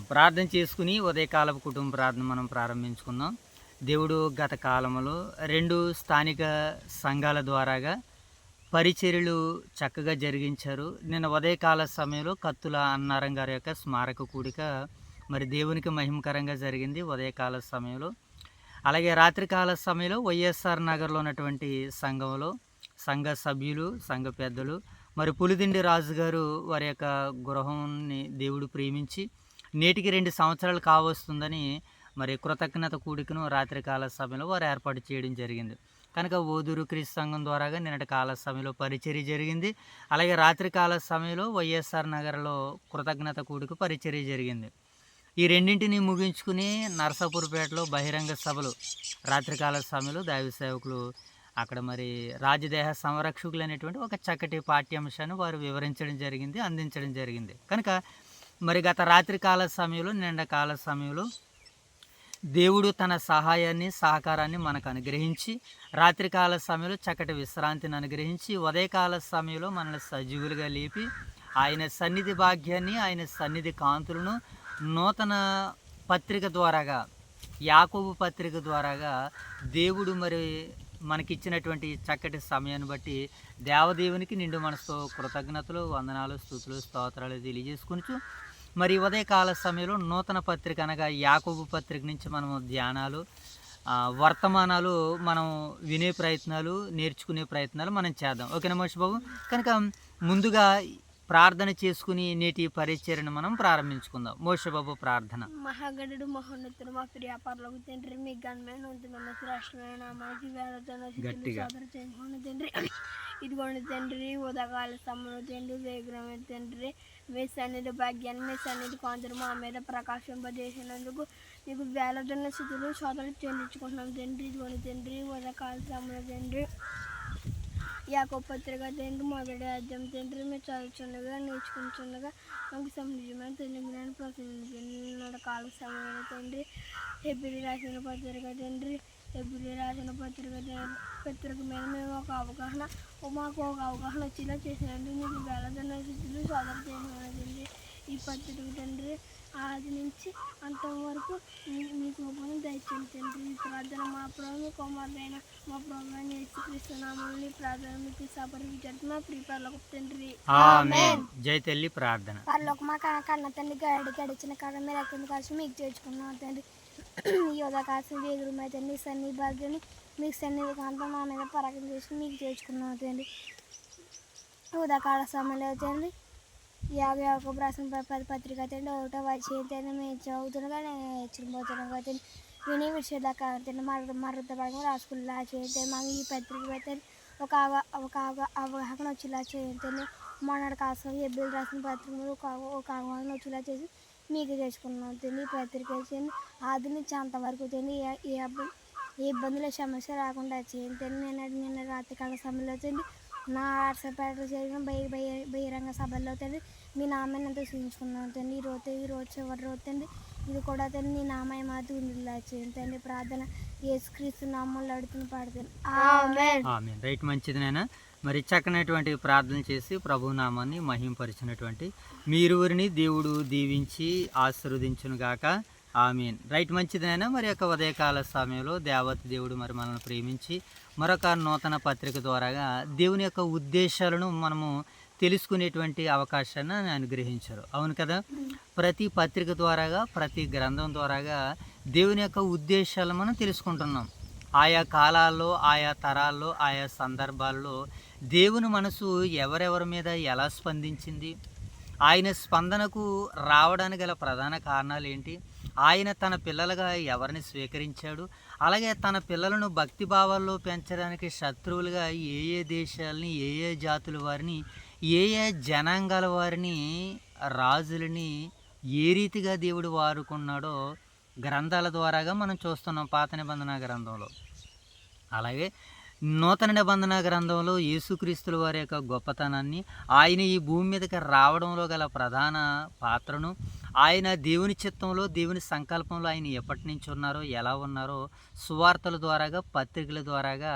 ప్రార్థన చేసుకుని ఉదయకాలపు కుటుంబ ప్రార్థన మనం ప్రారంభించుకుందాం. దేవుడు గత కాలంలో 2 స్థానిక సంఘాల ద్వారాగా పరిచర్యలు చక్కగా జరిగించారు. నిన్న ఉదయకాల సమయంలో కత్తుల అన్నారం గారి యొక్క స్మారక కూడిక మరి దేవునికి మహిమకరంగా జరిగింది ఉదయకాల సమయంలో. అలాగే రాత్రికాల సమయంలో వైఎస్ఆర్ నగర్లో ఉన్నటువంటి సంఘంలో సంఘ సభ్యులు, సంఘ పెద్దలు మరి పులిదిండి రాజు గారు వారి యొక్క గృహాన్ని దేవుడు ప్రేమించి నేటికి 2 సంవత్సరాలు కావస్తుందని మరి కృతజ్ఞత కూడికను రాత్రికాల సమయంలో వారు ఏర్పాటు చేయడం జరిగింది. కనుక ఓదూరు క్రీస్తు సంఘం ద్వారాగా నిన్నటి కాల సమయంలో పరిచర్య జరిగింది. అలాగే రాత్రికాల సమయంలో వైఎస్ఆర్ నగర్లో కృతజ్ఞత కూడిక పరిచర్య జరిగింది. ఈ రెండింటిని ముగించుకుని నరసాపురపేటలో బహిరంగ సభలు రాత్రికాల సమయంలో దైవ సేవకులు అక్కడ మరి రాజదేహ సంరక్షకులు అనేటువంటి ఒక చక్కటి పాఠ్యాంశాన్ని వారు వివరించడం జరిగింది, అందించడం జరిగింది. కనుక మరి గత రాత్రికాల సమయంలో నిండకాల సమయంలో దేవుడు తన సహాయాన్ని సహకారాన్ని మనకు అనుగ్రహించి రాత్రికాల సమయంలో చక్కటి విశ్రాంతిని అనుగ్రహించి ఉదయకాల సమయంలో మనల్ని సజీవులుగా లేపి ఆయన సన్నిధి భాగ్యాన్ని ఆయన సన్నిధి కాంతులను నూతన పత్రిక ద్వారాగా యాకోబు పత్రిక ద్వారాగా దేవుడు మరి మనకిచ్చినటువంటి చక్కటి సమయాన్ని బట్టి దేవదేవునికి నిండు మనసుతో కృతజ్ఞతలు, వందనాలు, స్తుతులు, స్తోత్రాలు తెలియజేసుకుంటూ మరి ఉదయకాల సమయంలో నూతన పత్రిక అనగా యాకోబు పత్రిక నుంచి మనము ధ్యానాలు, వర్తమానాలు మనం వినే ప్రయత్నాలు, నేర్చుకునే ప్రయత్నాలు మనం చేద్దాం. ఓకేనా మోషి బాబు? కనుక ముందుగా ప్రార్థన చేసుకుని నేటి పరిచర్యను మనం ప్రారంభించుకుందాం. మోషి బాబు ప్రార్థన. మహాగణుడు మహోన్నతుడు మా ప్రియ పరలోక తండ్రి, మీ ఘనమైన ఉంటున్న శ్రేష్టమైన నామానికి వేలతో తండ్రి, ఇదిగోండి తండ్రి ఉదగాల సమయంలో తండ్రి వేగ్రమైన తండ్రి మీ సన్నిధి భాగ్యాన్ని మీ సన్నిధి కాంతులు మా మీద ప్రకాశింపజేసినందుకు మీకు వేలతో స్థితులు సోదరులు చెల్లించుకుంటున్నాం తండ్రి. ఇదిగోండి తండ్రి ఉదకాల సమయంలో తండ్రి యాకోబు పత్రిక తండ్రి మొదటి అధ్యాయం తండ్రి మీరు చదువుతుండగా నేర్చుకుంటుండగా మాకు సంబంధించిన తెలియని ప్రతినిధి కాల సమయంలో తండ్రి హెబ్రీ రాసిన పత్రిక తండ్రి హెబ్రీ రాసిన పత్రిక మీద మేము మాకు ఒక అవగాహన వచ్చేలా చేసినట్టు మీకు వేలదన్న స్థితులు సోదరు చేసిన తండ్రి. ఈ పత్రిక తండ్రి ఆది నుంచి అంతవరకు మీకు ఉపయోగం దయచేయండి తండ్రి. ఈ ప్రార్థన మా ప్రభు కుమారుడైన మా ప్రభు యేసుక్రీస్తునామములో ప్రార్థన మీకు సపరికి జరుగుతున్న ప్రియపరలోక తండ్రి. ఆమేన్. జై తల్లి ప్రార్థన. పరలోక మా కన్న తండ్రి గడిచిన కాడ మీరు అక్కడ కలిసి మీకు చేర్చుకున్నాం తండ్రి. ఈ ఉదయకాశం వేగురుమై తండ్రి సన్ని భాగ్యాన్ని మీకు సన్నిధి కాంతం మా మీద పరకం చేసి మీకు చేర్చుకున్నాం తండ్రి. ఉదయకాల సమయంలో తండ్రి యాకోబు రాసిన పత్రిక తండ్రి ఒకటో వచ్చేది మేము చదువుతుండగా నేను హెచ్చరిపోతున్నాగా తండ్రి విని విషయదాకా తండ్రి మరొక పడక రాసుకునేలా చేయండి. మాకు ఈ పత్రిక తండ్రి ఒక అవగాహన వచ్చేలా చేయండి. మొన్నటి కాసం ఎబ్బులు రాసిన పత్రికలు ఒక అవగాహన వచ్చేలా చేసి మీకు తెచ్చుకున్నాం తండ్రి. ఈ పత్రిక చేయండి ఆది నుంచి అంతవరకు తండ్రి ఏ ఇబ్బందుల సమస్య రాకుండా చేయండి. నిన్న రాత్రికాల సమయంలో తండ్రి నా నరసాపురంలో జరిగిన బహిరంగ సభల్లో తండ్రి మీ నామాన్ని ఎంతో సూచించుకున్నాను తండ్రి. ఈ రోజు చివరి రోజు తండ్రి ఇది కూడా తండ్రి నీ నామయ మాది ఉండిలా చేయండి తండ్రి. ప్రార్థన యేసుక్రీస్తు నామంలో అడుగుతున్న పాడుతాను. ఆమేన్. రైట్, మంచిది నాయన. మరి చక్కనటువంటి ప్రార్థన చేసి ప్రభు నామాన్ని మహింపరిచినటువంటి మీరువురిని దేవుడు దీవించి ఆశీర్వదించును గాక. ఆమేన్. రైట్, మంచిదైనా మరి యొక్క ఉదయకాల సమయంలో దేవత దేవుడు మరి మనల్ని ప్రేమించి మరొక నూతన పత్రిక ద్వారాగా దేవుని యొక్క ఉద్దేశాలను మనము తెలుసుకునేటువంటి అవకాశాన్ని అనుగ్రహించారు. అవును కదా? ప్రతి పత్రిక ద్వారాగా ప్రతి గ్రంథం ద్వారాగా దేవుని యొక్క ఉద్దేశాలను మనం తెలుసుకుంటున్నాం. ఆయా కాలాల్లో, ఆయా తరాల్లో, ఆయా సందర్భాల్లో దేవుని మనసు ఎవరెవరి మీద ఎలా స్పందించింది, ఆయన స్పందనకు రావడానికి గల ప్రధాన కారణాలు ఏంటి, ఆయన తన పిల్లలుగా ఎవరిని స్వీకరించాడు, అలాగే తన పిల్లలను భక్తిభావాల్లో పెంచడానికి శత్రువులుగా ఏ దేశాలని, ఏ జాతుల వారిని, ఏ జనాంగాల వారిని, రాజులని ఏ రీతిగా దేవుడు వాడుకున్నాడో గ్రంథాల ద్వారాగా మనం చూస్తున్నాం పాత నిబంధన గ్రంథంలో. అలాగే నూతన నిబంధన గ్రంథంలో యేసుక్రీస్తుల వారి యొక్క గొప్పతనాన్ని, ఆయన ఈ భూమి మీదకి రావడంలో గల ప్రధాన పాత్రను, ఆయన దేవుని చిత్తంలో దేవుని సంకల్పంలో ఆయన ఎప్పటి నుంచి ఉన్నారో ఎలా ఉన్నారో సువార్తల ద్వారాగా పత్రికల ద్వారాగా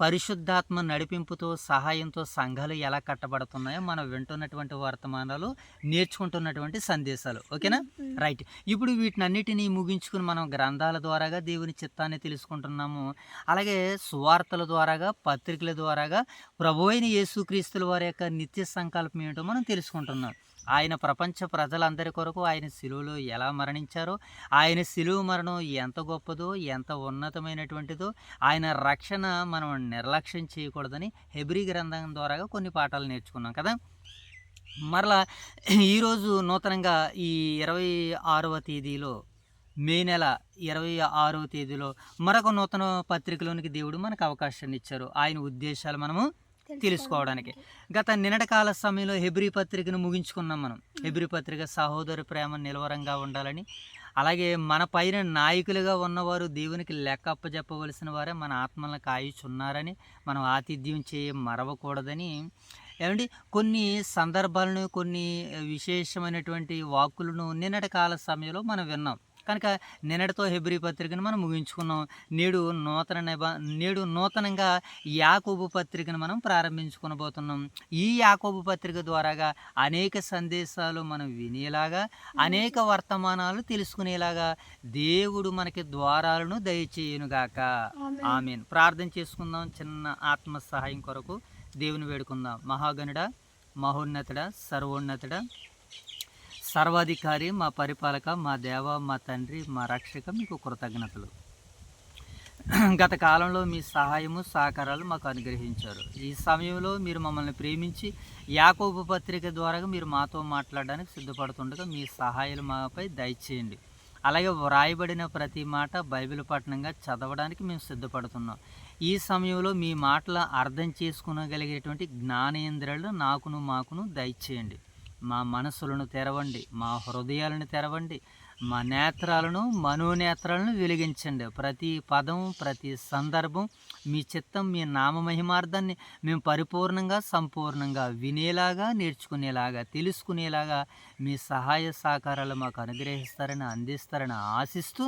పరిశుద్ధాత్మ నడిపింపుతో సహాయంతో సంఘాలు ఎలా కట్టబడుతున్నాయో మనం వింటున్నటువంటి వర్తమానాలు, నేర్చుకుంటున్నటువంటి సందేశాలు. ఓకేనా? రైట్. ఇప్పుడు వీటినన్నిటినీ ముగించుకుని మనం గ్రంథాల ద్వారాగా దేవుని చిత్తాన్ని తెలుసుకుంటున్నాము. అలాగే సువార్తల ద్వారాగా, పత్రికల ద్వారాగా ప్రభువైన యేసుక్రీస్తుల వారి యొక్క నిత్య సంకల్పం ఏంటో మనం తెలుసుకుంటున్నాం. ఆయన ప్రపంచ ప్రజలందరి కొరకు ఆయన శిలువలో ఎలా మరణించారో, ఆయన శిలువ మరణం ఎంత గొప్పదో, ఎంత ఉన్నతమైనటువంటిదో, ఆయన రక్షణ మనం నిర్లక్ష్యం చేయకూడదని హెబ్రీ గ్రంథం ద్వారాగా కొన్ని పాఠాలు నేర్చుకున్నాం కదా. మరలా ఈరోజు నూతనంగా ఈ 26వ తేదీలో, మే నెల 26వ తేదీలో మరొక నూతన పత్రికలోనికి దేవుడు మనకు అవకాశాన్ని ఇచ్చారు, ఆయన ఉద్దేశాలు మనము తెలుసుకోవడానికి. గత నిన్నటి కాల సమయంలో హెబ్రీ పత్రికను ముగించుకున్నాం మనం. హెబ్రీ పత్రిక సహోదర ప్రేమ నిలవరంగా ఉండాలని, అలాగే మన పైన నాయకులుగా ఉన్నవారు దేవునికి లెక్క అప్పచెప్పవలసిన వారే మన ఆత్మలను కాయుచున్నారని, మనం ఆతిథ్యం చేయ మరవకూడదని, ఏమండి కొన్ని సందర్భాలను, కొన్ని విశేషమైనటువంటి వాక్కులను నిన్నటి కాల సమయంలో మనం విన్నాం కనుక నిన్నటితో హెబ్రీ పత్రికను మనం ముగించుకున్నాం. నేడు నూతనంగా యాకోబు పత్రికను మనం ప్రారంభించుకొనబోతున్నాం. ఈ యాకోబు పత్రిక ద్వారాగా అనేక సందేశాలు మనం వినేలాగా, అనేక వర్తమానాలు తెలుసుకునేలాగా దేవుడు మనకి ద్వారాలను దయచేయునుగాక. ఆమేన్. ప్రార్థన చేసుకుందాం. చిన్న ఆత్మ సహాయం కొరకు దేవుని వేడుకుందాం. మహాగణుడ, మహోన్నతుడ, సర్వోన్నతుడ, సర్వాధికారి, మా పరిపాలక, మా దేవ, మా తండ్రి, మా రక్షక, మీకు కృతజ్ఞతలు. గత కాలంలో మీ సహాయము, సహకారాలు మాకు అనుగ్రహించారు. ఈ సమయంలో మీరు మమ్మల్ని ప్రేమించి యాకోబు పత్రిక ద్వారా మీరు మాతో మాట్లాడడానికి సిద్ధపడుతుండగా మీ సహాయాలు మాపై దయచేయండి. అలాగే వ్రాయబడిన ప్రతి మాట బైబిల్ పఠనంగా చదవడానికి మేము సిద్ధపడుతున్నాం. ఈ సమయంలో మీ మాటల అర్థం చేసుకునగలిగేటువంటి జ్ఞానేంద్రియాలు నాకును మాకును దయచేయండి. మా మనసులను తెరవండి, మా హృదయాలను తెరవండి, మా నేత్రాలను, మనోనేత్రాలను వెలిగించండి. ప్రతి పదం, ప్రతి సందర్భం మీ చిత్తం, మీ నామ మహిమార్థాన్ని మేము పరిపూర్ణంగా, సంపూర్ణంగా వినేలాగా, నేర్చుకునేలాగా, తెలుసుకునేలాగా మీ సహాయ సహకారాలు మాకు అనుగ్రహిస్తారని, అందిస్తారని ఆశిస్తూ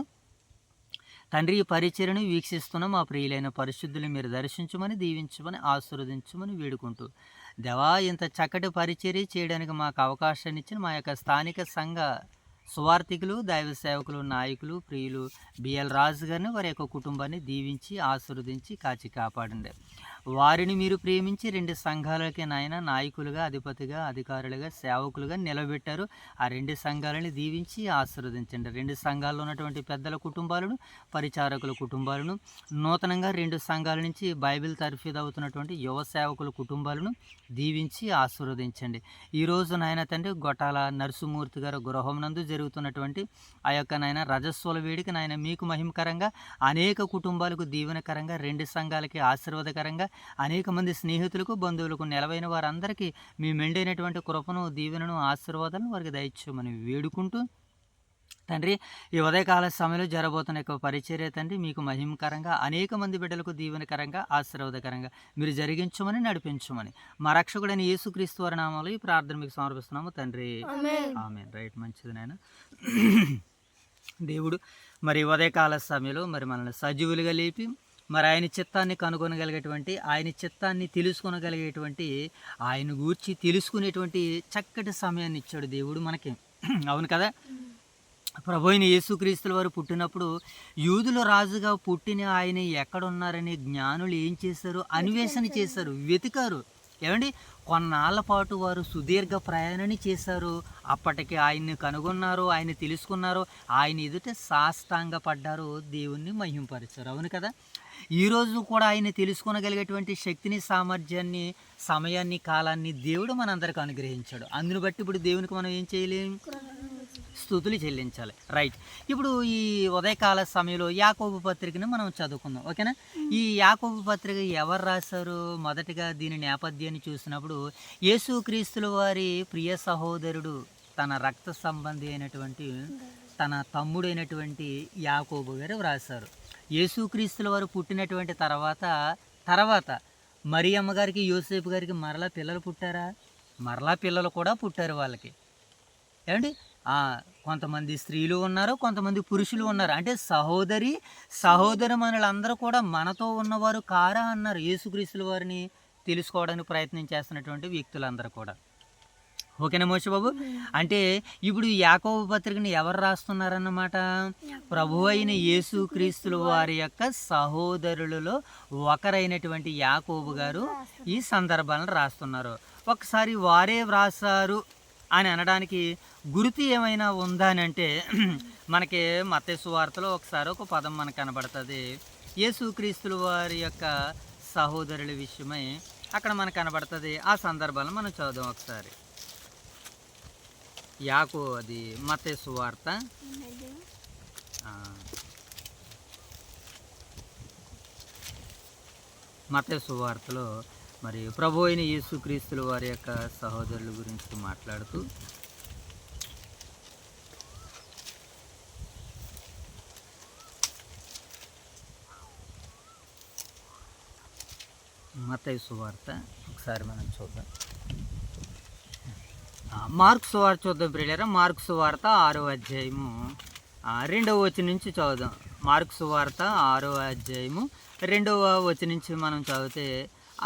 తండ్రి, ఈ పరిచర్యను వీక్షిస్తున్న మా ప్రియులైన పరిశుద్ధులు మీరు దర్శించమని, దీవించమని, ఆశీర్వదించమని వేడుకుంటూ, దేవా ఇంత చక్కటి పరిచర్య చేయడానికి మాకు అవకాశాన్ని ఇచ్చిన మా యొక్క స్థానిక సంఘ సువార్థికులు, దైవ సేవకులు, నాయకులు, ప్రియులు బిఎల్ రాజు గారిని, వారి యొక్క కుటుంబాన్ని దీవించి, ఆశీర్వదించి, కాచి కాపాడండి. వారిని మీరు ప్రేమించి 2 సంఘాలకి నాయన నాయకులుగా, అధిపతిగా, అధికారులుగా, సేవకులుగా నిలబెట్టారు. ఆ 2 సంఘాలని దీవించి ఆశీర్వదించండి. 2 సంఘాల్లో ఉన్నటువంటి పెద్దల కుటుంబాలను, పరిచారకుల కుటుంబాలను, నూతనంగా 2 సంఘాల నుంచి బైబిల్ తర్ఫీదు అవుతున్నటువంటి యువ సేవకుల కుటుంబాలను దీవించి ఆశీర్వదించండి. ఈరోజు నాయన తండ్రి గొట్టాల నరసింహమూర్తి గారు గృహం నందు జరుగుతున్నటువంటి ఆ యొక్క నాయన రజస్వల వేడికి నాయన మీకు మహిమకరంగా, అనేక కుటుంబాలకు దీవెనకరంగా, 2 సంఘాలకి ఆశీర్వాదకరంగా, అనేక మంది స్నేహితులకు, బంధువులకు, నెలవైన వారందరికీ మీ మెండైనటువంటి కృపను, దీవెనను, ఆశీర్వాదాలను వారికి దయచేయమని వేడుకుంటూ తండ్రి, ఈ ఉదయకాల సమయంలో జరగబోతున్న యొక్క పరిచర్య తండ్రి మీకు మహిమకరంగా, అనేక మంది బిడ్డలకు దీవెనకరంగా, ఆశీర్వాదకరంగా మీరు జరిగించమని, నడిపించమని మా రక్షకుడైన యేసుక్రీస్తు వారి నామములో ఈ ప్రార్థన మీకు సమర్పిస్తున్నాము తండ్రి. ఆమేన్. రైట్, మంచిది నాయన. దేవుడు మరి ఉదయకాల సమయంలో మరి మనల్ని సజీవులుగా లేపి మరి ఆయన చిత్తాన్ని కనుగొనగలిగేటువంటి, ఆయన చిత్తాన్ని తెలుసుకొనగలిగేటువంటి, ఆయన గూర్చి తెలుసుకునేటువంటి చక్కటి సమయాన్ని ఇచ్చాడు దేవుడు మనకి. అవును కదా. ప్రభు అయిన యేసుక్రీస్తుల వారు పుట్టినప్పుడు యూదుల రాజుగా పుట్టిన ఆయన ఎక్కడున్నారని జ్ఞానులు ఏం చేశారు? అన్వేషణ చేశారు, వెతికారు. ఏమండి, కొన్నాళ్ళ పాటు వారు సుదీర్ఘ ప్రయాణాన్ని చేశారు. అప్పటికి ఆయన్ని కనుగొన్నారు, ఆయన తెలుసుకున్నారు, ఆయన ఎదుట సాష్టాంగ పడ్డారు, దేవుణ్ణి మహింపరిచారు. అవును కదా. ఈరోజు కూడా ఆయన తెలుసుకొనగలిగేటువంటి శక్తిని, సామర్థ్యాన్ని, సమయాన్ని, కాలాన్ని దేవుడు మనందరికి అనుగ్రహించాడు. అందుని బట్టి ఇప్పుడు దేవునికి మనం ఏం చేయలేం? స్తుతులు చెల్లించాలి. రైట్. ఇప్పుడు ఈ ఉదయకాల సమయంలో యాకోబు పత్రికను మనం చదువుకుందాం. ఓకేనా. ఈ యాకోబు పత్రిక ఎవరు రాశారు? మొదటిగా దీని నేపథ్యాన్ని చూసినప్పుడు యేసుక్రీస్తుల వారి ప్రియ సహోదరుడు, తన రక్త సంబంధి అయినటువంటి తన తమ్ముడైనటువంటి యాకోబు గారు రాశారు. యేసుక్రీస్తుల వారు పుట్టినటువంటి తర్వాత మరియమ్మ గారికి, యోసేపు గారికి మరలా పిల్లలు పుట్టారా? మరలా పిల్లలు కూడా పుట్టారు వాళ్ళకి. ఏమండి, కొంతమంది స్త్రీలు ఉన్నారు, కొంతమంది పురుషులు ఉన్నారు. అంటే సహోదరిమణులందరూ కూడా మనతో ఉన్నవారు కారా అన్నారు. యేసుక్రీస్తుల వారిని తెలుసుకోవడానికి ప్రయత్నం చేస్తున్నటువంటి వ్యక్తులందరూ కూడా. ఓకేనా మోషబాబు? అంటే ఇప్పుడు యాకోబు పత్రికని ఎవరు రాస్తున్నారన్నమాట? ప్రభు అయిన యేసుక్రీస్తుల వారి యొక్క సహోదరులలో ఒకరైనటువంటి యాకోబు గారు ఈ సందర్భాలను రాస్తున్నారు. ఒకసారి వారే వ్రాసారు అని అనడానికి గుర్తు ఏమైనా ఉందా అని అంటే మనకి మత్తయి సువార్తలో ఒకసారి ఒక పదం మనకు కనబడుతుంది. యేసుక్రీస్తుల వారి యొక్క సహోదరుల విషయమై అక్కడ మనకు కనబడుతుంది. ఆ సందర్భాలను మనం చదువుదాం ఒకసారి. అది మత్తయి సువార్త మత్తయి సువార్తలో మరి ప్రభు అయిన యేసుక్రీస్తుల వారి యొక్క సహోదరుల గురించి మాట్లాడుతూ మత్తయి సువార్త ఒకసారి మనం చూద్దాం. మార్కు సువార్త చూద్దాం ప్రియులారా. మార్కు సువార్త 6వ అధ్యాయము 2వ వచనం నుంచి చదువుదాం. మార్కు సువార్త 6వ అధ్యాయము 2వ వచనం నుంచి మనం చదివితే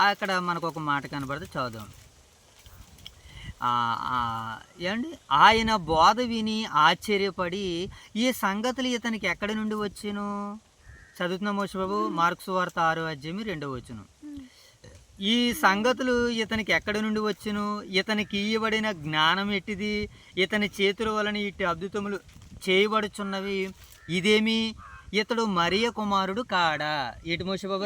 అక్కడ మనకు ఒక మాట కనబడితే చదువుదాం. ఏమండి, ఆయన బోధ విని ఆశ్చర్యపడి ఈ సంగతులు ఇతనికి ఎక్కడి నుండి వచ్చాను? చదువుతున్నాం మోషబాబు. మార్కు సువార్త 6వ అధ్యాయం 2వ వచనం. ఈ సంగతులు ఇతనికి ఎక్కడి నుండి వచ్చును? ఇతనికి ఇయ్యబడిన జ్ఞానం ఎట్టిది? ఇతని చేతుల వలన ఇట్టి అద్భుతములు చేయబడుచున్నవి. ఇదేమి? ఇతడు మరియ కుమారుడు కాడా? ఏటి మోషబాబు?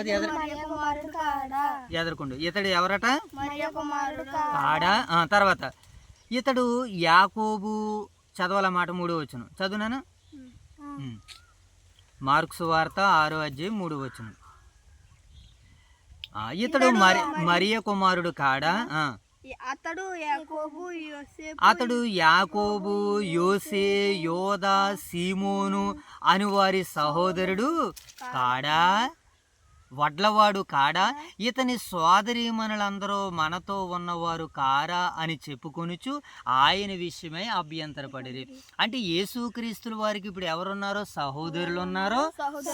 ఎదరకుండు. ఇతడు ఎవరట? కాడా. తర్వాత ఇతడు యాకోబు. చదవాల మాట 3వ వచనం. చదువునానా? మార్కు సువార్త 6వ అధ్యాయం 3వ వచనం. ఇతడు మరియ కుమారుడు కాడా? అతడు యాకోబు, యోసే, యోదా, సీమోను అని వారి సహోదరుడు కాడా? వడ్లవాడు కాడా? ఇతని సోదరీమణులందరూ మనతో ఉన్నవారు కారా అని చెప్పుకొనుచు ఆయన విషయమై అభ్యంతరపడిరి. అంటే యేసుక్రీస్తుల వారికి ఇప్పుడు ఎవరున్నారో? సహోదరులు ఉన్నారో,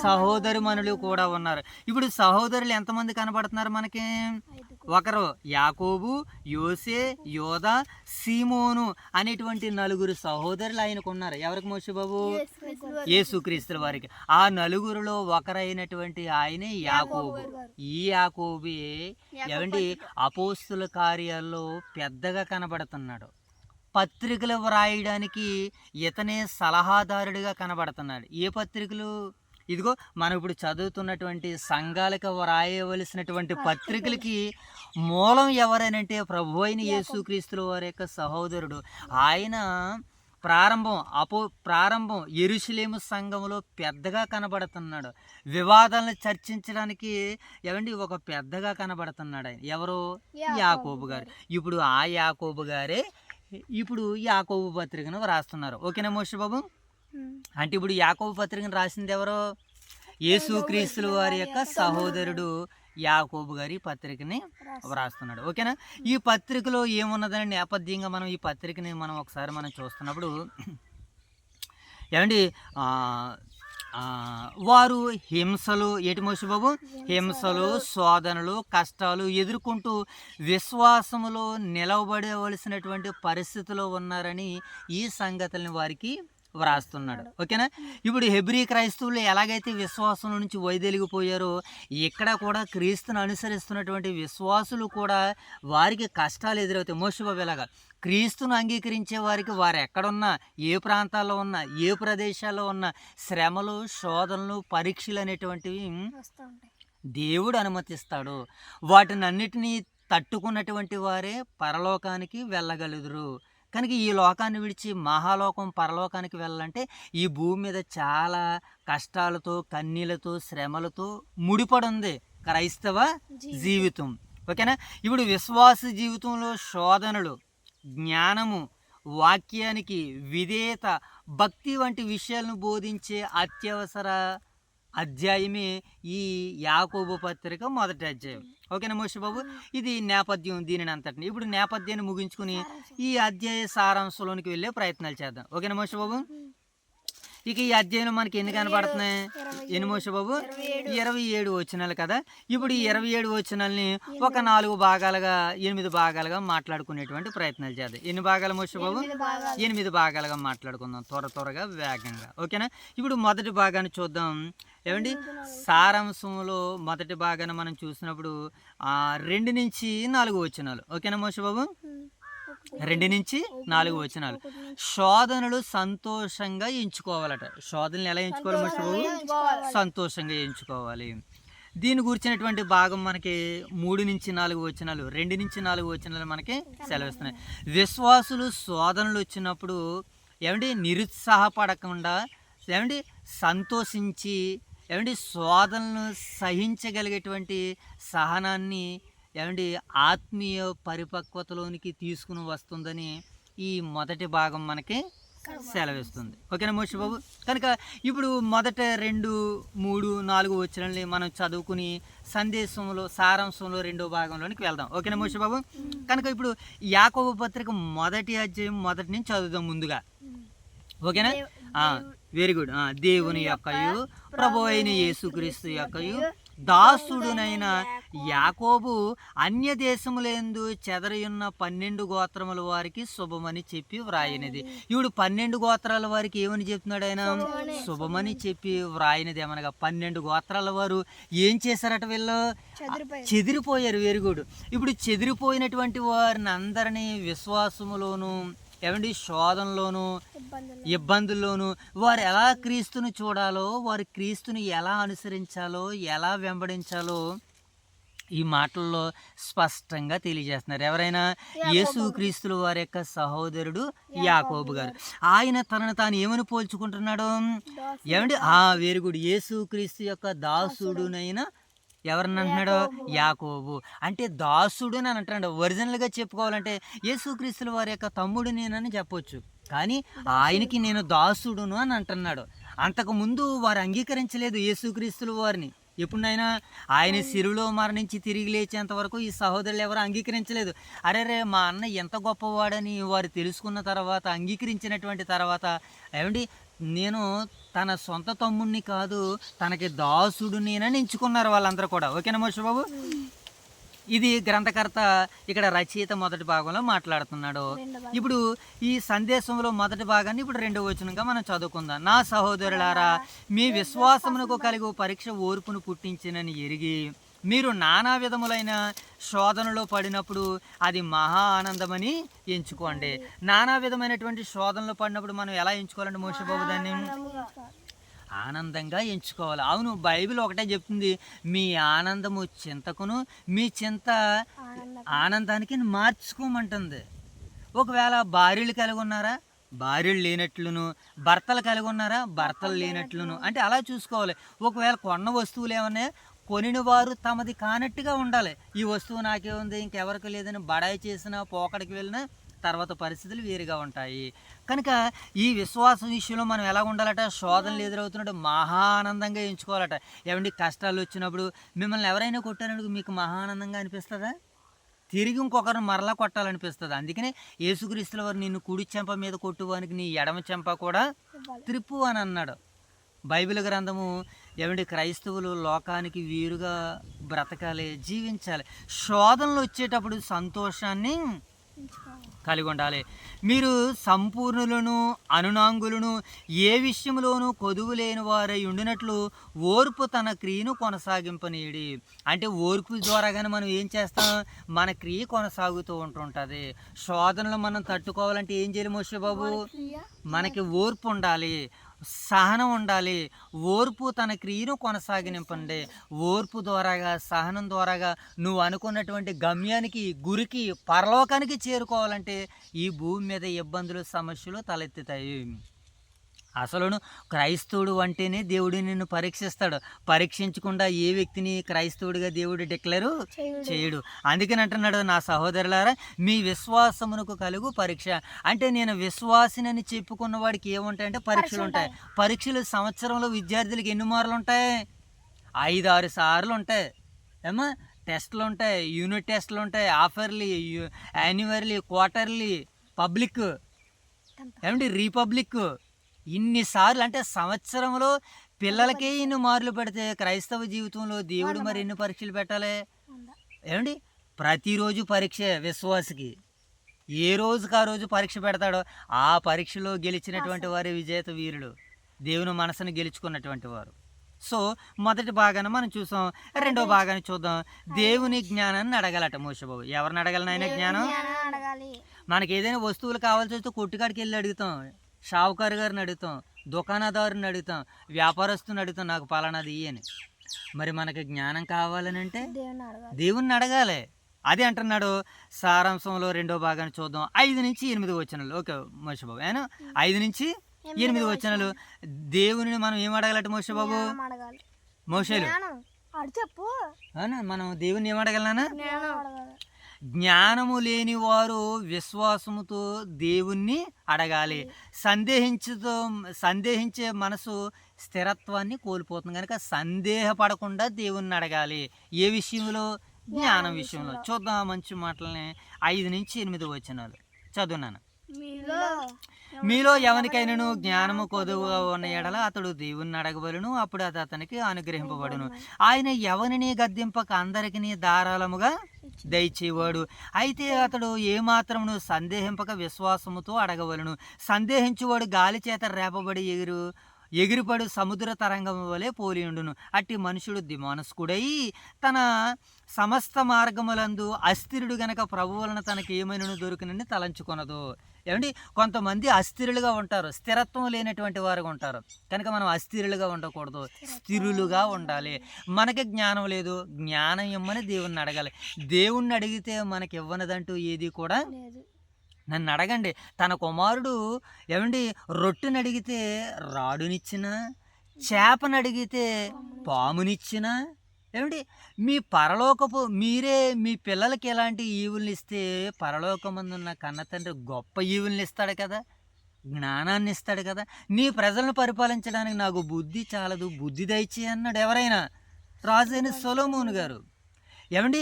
సహోదరిమణులు కూడా ఉన్నారు. ఇప్పుడు సహోదరులు ఎంతమంది కనబడుతున్నారు మనకి? ఒకరు యాకోబు, యోసే, యోదా, సీమోను అనేటువంటి 4 సహోదరులు ఆయనకు ఉన్నారు. ఎవరికి మోషబాబు? యేసుక్రీస్తుల వారికి. ఆ 4గురిలో ఒకరైనటువంటి ఆయనే యాకోబు. ఈ యాకోబే ఏమండి అపోస్తుల కార్యాల్లో పెద్దగా కనబడుతున్నాడు. పత్రికలు వ్రాయడానికి ఇతనే సలహాదారుడిగా కనబడుతున్నాడు. ఏ పత్రికలు? ఇదిగో మనం ఇప్పుడు చదువుతున్నటువంటి సంఘాలకు వ్రాయవలసినటువంటి పత్రికలకి మూలం ఎవరైనంటే ప్రభు అయిన యేసుక్రీస్తుల వారి యొక్క సహోదరుడు. ఆయన ప్రారంభం యెరూషలేము సంఘంలో పెద్దగా కనబడుతున్నాడు. వివాదాలను చర్చించడానికి ఏమండి ఒక పెద్దగా కనబడుతున్నాడు ఆయన. ఎవరు? యాకోబు గారు. ఇప్పుడు ఆ యాకోబు గారే ఇప్పుడు యాకోబు పత్రికను రాస్తున్నారు. ఓకేనా మోషబాబు? అంటే ఇప్పుడు యాకోబు పత్రికను రాసింది ఎవరు? యేసుక్రీస్తుల వారి యొక్క సహోదరుడు యాకోబు గారి పత్రికని వ్రాస్తున్నాడు. ఓకేనా? ఈ పత్రికలో ఏమున్నదని నేపథ్యంగా మనం ఈ పత్రికని మనం ఒకసారి మనం చూస్తున్నప్పుడు ఏమండి వారు హింసలు, ఏటి మోషబాబు? హింసలు, శోధనలు, కష్టాలు ఎదుర్కొంటూ విశ్వాసములో నిలవబడవలసినటువంటి పరిస్థితిలో ఉన్నారని ఈ సంగతుల్ని వారికి వ్రాస్తున్నాడు. ఓకేనా? ఇప్పుడు హెబ్రీ క్రైస్తవులు ఎలాగైతే విశ్వాసం నుంచి వైదొలిగిపోయారో ఇక్కడ కూడా క్రీస్తును అనుసరిస్తున్నటువంటి విశ్వాసులు కూడా వారికి కష్టాలు ఎదురవుతాయి. మోషబాబు ఎలాగా? క్రీస్తును అంగీకరించే వారికి వారు ఎక్కడున్నా, ఏ ప్రాంతాల్లో ఉన్నా, ఏ ప్రదేశాల్లో ఉన్నా శ్రమలు, శోధనలు, పరీక్షలు అనేటువంటివి దేవుడు అనుమతిస్తాడు. వాటిని అన్నిటినీ తట్టుకున్నటువంటి వారే పరలోకానికి వెళ్ళగలుగురు. కనుక ఈ లోకాన్ని విడిచి మహాలోకం పరలోకానికి వెళ్ళాలంటే ఈ భూమి మీద చాలా కష్టాలతో, కన్నీళ్లతో, శ్రమలతో ముడిపడి ఉంది క్రైస్తవ జీవితం. ఓకేనా? ఇప్పుడు విశ్వాస జీవితంలో శోధనలు, జ్ఞానము, వాక్యానికి విధేయత, భక్తి వంటి విషయాలను బోధించే అత్యవసర అధ్యాయమే ఈ యాకోబు పత్రిక మొదటి అధ్యాయం. ఓకేనా మోషే బాబు? ఇది నేపథ్యం దీనిని అంతటిని. ఇప్పుడు నేపథ్యాన్ని ముగించుకుని ఈ అధ్యాయ సారాంశంలోనికి వెళ్ళే ప్రయత్నాలు చేద్దాం. ఓకేనా మోషే బాబు? ఇక ఈ అధ్యాయంలో మనకి ఎన్ని కనపడుతున్నాయి? ఎన్ని మోషే బాబు? 27 వచనాలు కదా. ఇప్పుడు ఈ 27 వచనాలని ఒక 4 భాగాలుగా 8 భాగాలుగా మాట్లాడుకునేటువంటి ప్రయత్నాలు చేద్దాం. ఎన్ని భాగాలు మోషే బాబు? 8 భాగాలుగా మాట్లాడుకుందాం త్వరగా వేగంగా. ఓకేనా? ఇప్పుడు మొదటి భాగాన్ని చూద్దాం. ఏమండి? సారాంశంలో మొదటి భాగాన్ని మనం చూసినప్పుడు 2 నుంచి 4 వచనాలు. ఓకేనా మోషే బాబు? 2 నుంచి 4 వచనాలు. శోధనలు సంతోషంగా ఎంచుకోవాలట. శోధనలు ఎలా ఎంచుకోవాలి మోషే బాబు? సంతోషంగా ఎంచుకోవాలి. దీని గురించినటువంటి భాగం మనకి 3 నుంచి 4 వచనాలు, 2 నుంచి 4 వచనాలు మనకి సెలవిస్తున్నాయి. విశ్వాసులు శోధనలు వచ్చినప్పుడు ఏమండి నిరుత్సాహపడకుండా ఏమండి సంతోషించి ఏమండి శోధనలను సహించగలిగేటువంటి సహనాన్ని ఏమండి ఆత్మీయ పరిపక్వతలోనికి తీసుకుని వస్తుందని ఈ మొదటి భాగం మనకి సెలవిస్తుంది. ఓకేనా మోషే బాబు? కనుక ఇప్పుడు మొదట 2, 3, 4 వచనాలని మనం చదువుకుని సందేశంలో సారాంశంలో 2వ భాగంలోనికి వెళ్దాం. ఓకేనా మోషే బాబు? కనుక ఇప్పుడు యాకోబు పత్రిక మొదటి అధ్యాయం మొదటి నుంచి చదువుదాం ముందుగా. ఓకేనా? Very good. దేవుని యొక్కయు ప్రభువైన అయిన యేసుక్రీస్తు యొక్కయు దాసుడునైన యాకోబు అన్య దేశములందు చెదరయున్న 12 గోత్రముల వారికి శుభమని చెప్పి వ్రాయినది. ఇప్పుడు 12 గోత్రాల వారికి ఏమని చెప్తున్నాడు ఆయన? శుభమని చెప్పి వ్రాయినది. ఏమనగా 12 గోత్రాల వారు ఏం చేశారట? వీళ్ళు చెదిరిపోయారు. Very good. ఇప్పుడు చెదిరిపోయినటువంటి వారిని అందరినీ విశ్వాసములోను ఏమండి శోధనలోను ఇబ్బందుల్లోనూ వారు ఎలా క్రీస్తుని చూడాలో, వారు క్రీస్తుని ఎలా అనుసరించాలో, ఎలా వెంబడించాలో ఈ మాటల్లో స్పష్టంగా తెలియజేస్తున్నారు. ఎవరైనా? యేసుక్రీస్తుల వారి యొక్క సహోదరుడు యాకోబు గారు. ఆయన తనను తాను ఏమని పోల్చుకుంటున్నాడు? ఏమండి? Very good. యేసుక్రీస్తు యొక్క దాసుడునైన ఎవరిని అంటున్నాడు? యాకోబు. అంటే దాసుడు అని అంటున్నాడు. ఒరిజినల్గా చెప్పుకోవాలంటే యేసుక్రీస్తుల వారి యొక్క తమ్ముడు నేనని చెప్పొచ్చు. కానీ ఆయనకి నేను దాసుడును అని అంటున్నాడు. అంతకుముందు వారు అంగీకరించలేదు యేసుక్రీస్తుల వారిని. ఎప్పుడైనా ఆయన సిరులో మరణించి తిరిగి లేచేంత వరకు ఈ సహోదరులు ఎవరు అంగీకరించలేదు. అరే మా అన్న ఎంత గొప్పవాడని వారు తెలుసుకున్న తర్వాత, అంగీకరించినటువంటి తర్వాత ఏమండి నేను తన సొంత తమ్ముడిని కాదు, తనకి దాసుడు నేనని ఎంచుకున్నారు వాళ్ళందరూ కూడా. ఓకేనా మోషే బాబు? ఇది గ్రంథకర్త ఇక్కడ రచయిత మొదటి భాగంలో మాట్లాడుతున్నాడు. ఇప్పుడు ఈ సందేశంలో మొదటి భాగాన్ని ఇప్పుడు 2వ వచనంగా మనం చదువుకుందాం. నా సహోదరులారా, మీ విశ్వాసమునకు కలిగి పరీక్ష ఓర్పును పుట్టించినని ఎరిగి మీరు నానా విధములైన శోధనలో పడినప్పుడు అది మహా ఆనందమని ఎంచుకోండి. నానా విధమైనటువంటి శోధనలో పడినప్పుడు మనం ఎలా ఎంచుకోవాలంటే మోషే బాబు దాన్ని ఆనందంగా ఎంచుకోవాలి. అవును, బైబిల్ ఒకటే చెప్తుంది, మీ ఆనందము చింతకును మీ చింత ఆనందానికి మార్చుకోమంటుంది. ఒకవేళ భార్యలు కలిగి ఉన్నారా? భార్యలు లేనట్లును, భర్తలు కలిగి ఉన్నారా? భర్తలు లేనట్లును. అంటే అలా చూసుకోవాలి. ఒకవేళ కొన్న వస్తువులు ఏమన్నా కొనిన వారు తమది కానట్టుగా ఉండాలి. ఈ వస్తువు నాకే ఉంది, ఇంకెవరికి లేదని బడాయి చేసినా, పోకడికి వెళ్ళినా తర్వాత పరిస్థితులు వేరుగా ఉంటాయి. కనుక ఈ విశ్వాసం విషయంలో మనం ఎలా ఉండాలట? శోధనలు ఎదురవుతున్నట్టు మహా ఆనందంగా ఎంచుకోవాలట. ఏమండి కష్టాలు వచ్చినప్పుడు మిమ్మల్ని ఎవరైనా కొట్టారనుకో మీకు మహా ఆనందంగా అనిపిస్తుందా? తిరిగి ఇంకొకరిని మరలా కొట్టాలనిపిస్తుంది. అందుకనే యేసుక్రీస్తుల వారు నిన్ను కుడి చెంప మీద కొట్టువానికి నీ ఎడమ చెంప కూడా త్రిప్పు అని అన్నాడు. బైబిల్ గ్రంథము ఏమంటే క్రైస్తవులు లోకానికి వీరుగా బ్రతకాలి, జీవించాలి. శోధనలు వచ్చేటప్పుడు సంతోషాన్ని కలిగి ఉండాలి. మీరు సంపూర్ణులను అనునాంగులను ఏ విషయంలోనూ కొదువు లేని వారై ఉండినట్లు ఓర్పు తన క్రియను కొనసాగింపనీయడి. అంటే ఓర్పు ద్వారాగానే మనం ఏం చేస్తాం? మన క్రియ కొనసాగుతూ ఉంటుంటుంది. శోధనలు మనం తట్టుకోవాలంటే ఏం చేయాలి మోషే బాబు? మనకి ఓర్పు ఉండాలి, సహనం ఉండాలి. ఓర్పు తన క్రియను కొనసాగింపండి. ఓర్పు ద్వారాగా, సహనం ద్వారాగా నువ్వు అనుకున్నటువంటి గమ్యానికి, గురికి, పరలోకానికి చేరుకోవాలంటే ఈ భూమి మీద ఇబ్బందులు, సమస్యలు తలెత్తుతాయి. అసలును క్రైస్తవుడు అంటేనే దేవుడు నిన్ను పరీక్షిస్తాడు. పరీక్షించకుండా ఏ వ్యక్తిని క్రైస్తవుడిగా దేవుడు డిక్లేరు చేయడు. అందుకని అంటున్నాడు, నా సహోదరులారా, మీ విశ్వాసమునకు కలుగు పరీక్ష. అంటే నేను విశ్వాసినని చెప్పుకున్న వాడికి ఏముంటాయంటే పరీక్షలు ఉంటాయి. పరీక్షలు సంవత్సరంలో విద్యార్థులకు ఎన్ని మార్లు ఉంటాయి? 5-6 సార్లు ఉంటాయి. ఏమా టెస్ట్లు ఉంటాయి, యూనిట్ టెస్ట్లు ఉంటాయి, ఆఫర్లీ, యాన్యువర్లీ, క్వార్టర్లీ, పబ్లిక్, ఏమండి రీపబ్లిక్. ఇన్నిసార్లు అంటే సంవత్సరంలో పిల్లలకే ఇన్ని మార్లు పెడితే క్రైస్తవ జీవితంలో దేవుడు మరి ఎన్ని పరీక్షలు పెట్టాలి? ఏమండి ప్రతిరోజు పరీక్ష విశ్వాసికి. ఏ రోజుకి ఆ రోజు పరీక్ష పెడతాడో ఆ పరీక్షలో గెలిచినటువంటి వారే విజేత వీరుడు, దేవుని మనసును గెలుచుకున్నటువంటి వారు. సో మొదటి భాగాన్ని మనం చూసాం. రెండో భాగాన్ని చూద్దాం. దేవుని జ్ఞానాన్ని అడగాలట మోషబాబు. ఎవరిని అడగాలి నాయన జ్ఞానం? మనకి ఏదైనా వస్తువులు కావాల్సి వస్తే కొట్టుకాడికి వెళ్ళి అడుగుతాం, షావుకారు గారిని అడుగుతాం, దుకాణదారుని అడుగుతాం, వ్యాపారస్తుని అడుగుతాం, నాకు పలానాది ఇయ్యని. మరి మనకి జ్ఞానం కావాలని అంటే దేవుణ్ణి అడగాలి. అది అంటున్నాడు. సారాంశంలో రెండో భాగాన్ని చూద్దాం. 5 నుంచి 8 వచనాలు. ఓకే మోషబాబు, ఆయన 5 నుంచి 8 వచనాలు. దేవుని మనం ఏం అడగాలట మోషబాబు? మోషేలు చెప్పు. మనం దేవుని ఏం అడగలనా? జ్ఞానము లేని వారు విశ్వాసముతో దేవుణ్ణి అడగాలి. సందేహించే మనసు స్థిరత్వాన్ని కోల్పోతుంది కనుక సందేహపడకుండా దేవుణ్ణి అడగాలి. ఏ విషయంలో? జ్ఞానం విషయంలో. చూద్దాం మంచి మాటలని. 5 నుంచి 8 వచనాలు చదువున్నాను. మీలో ఎవరికైనాను జ్ఞానము కొదువుగా ఉన్న ఎడల అతడు దేవుణ్ణి అడగవలను, అప్పుడు అది అతనికి అనుగ్రహింపబడును. ఆయన ఎవరిని గద్దింపక అందరికీ ధారాళముగా దయచేవాడు. అయితే అతడు ఏమాత్రమును సందేహింపక విశ్వాసముతో అడగవలను. సందేహించువాడు గాలి చేత రేపబడి ఎగిరిపడు సముద్ర తరంగం వలె పోలియుండును. అట్టి మనుషుడు దిమానస్కుడై తన సమస్త మార్గములందు అస్థిరుడు గనక ప్రభు వలన తనకి ఏమైనా దొరికినని తలంచుకొనదు. ఏమండి కొంతమంది అస్థిరులుగా ఉంటారు, స్థిరత్వం లేనటువంటి వారుగా ఉంటారు. కనుక మనం అస్థిరులుగా ఉండకూడదు, స్థిరులుగా ఉండాలి. మనకి జ్ఞానం లేదు, జ్ఞానం ఇమ్మని దేవుణ్ణి అడగాలి. దేవుణ్ణి అడిగితే మనకి ఇవ్వనదంటూ ఏది కూడా. నన్ను అడగండి, తన కుమారుడు ఏమండి రొట్టెని అడిగితే రాడునిచ్చినా, చేపను అడిగితే పామునిచ్చినా, ఏమండి మీ పరలోకపు మీరే మీ పిల్లలకి ఎలాంటి ఈవుల్ని ఇస్తే పరలోకమందున్న కన్న తండ్రి గొప్ప ఈవుల్ని ఇస్తాడు కదా, జ్ఞానాన్ని ఇస్తాడు కదా. నీ ప్రజలను పరిపాలించడానికి నాకు బుద్ధి చాలదు, బుద్ధి దయచేయి అన్నాడు ఎవరైనా? రాజు అయిన సొలొమోను గారు. ఏమండి